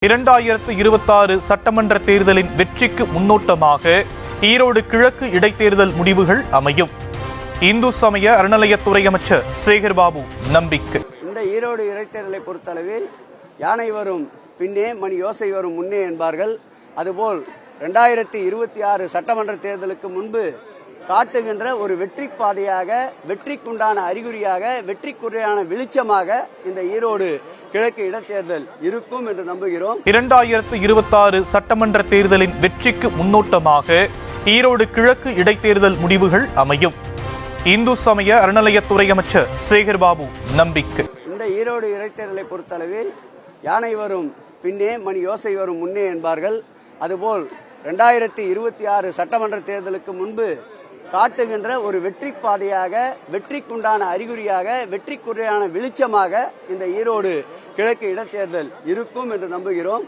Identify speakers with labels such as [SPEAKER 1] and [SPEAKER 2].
[SPEAKER 1] 2026 சட்டமன்ற தேர்தலின் வெற்றிக்கு முன்னோட்டமாக ஈரோடு கிழக்கு இடைத்தேர்தல் முடிவுகள் அமையும். இந்து சமய அறநிலையத்துறை அமைச்சர் சேகர்பாபு நம்பிக்கை.
[SPEAKER 2] இந்த ஈரோடு இடைத்தேர்தலை பொறுத்தளவில் யானை வரும் பின்னே மணி யோசை வரும் முன்னே என்பார்கள். அதுபோல் 2026 சட்டமன்ற தேர்தலுக்கு முன்பு காட்டுகின்ற ஒரு வெற்றி பாதையாக, வெற்றிக்குண்டான அறிகுறியாக, வெற்றிக்குறையான வெளிச்சமாக இந்த ஈரோடு கிழக்கு இடைத்தேர்தல் இருக்கும் என்று நம்புகிறோம்.
[SPEAKER 1] 2026 சட்டமன்ற தேர்தலின் வெற்றிக்கு முன்னோட்டமாக ஈரோடு கிழக்கு இடைத்தேர்தல் முடிவுகள் அமையும். இந்து சமய அறநிலையத்துறை அமைச்சர் சேகர்பாபு நம்பிக்கை.
[SPEAKER 2] இந்த ஈரோடு இடைத்தேர்தலை பொறுத்தளவில் யானை வரும் பின்னே மணி யோசை வரும் முன்னே என்பார்கள். அதுபோல் 2026 சட்டமன்ற தேர்தலுக்கு முன்பு காட்டுகின்ற ஒரு வெற்றி பாதையாக, வெற்றிக்குண்டான அறிகுறியாக, வெற்றிக்குறையான வெளிச்சமாக இந்த ஈரோடு கிழக்கு இடைத்தேர்தல் இருக்கும் என்று நம்புகிறோம்.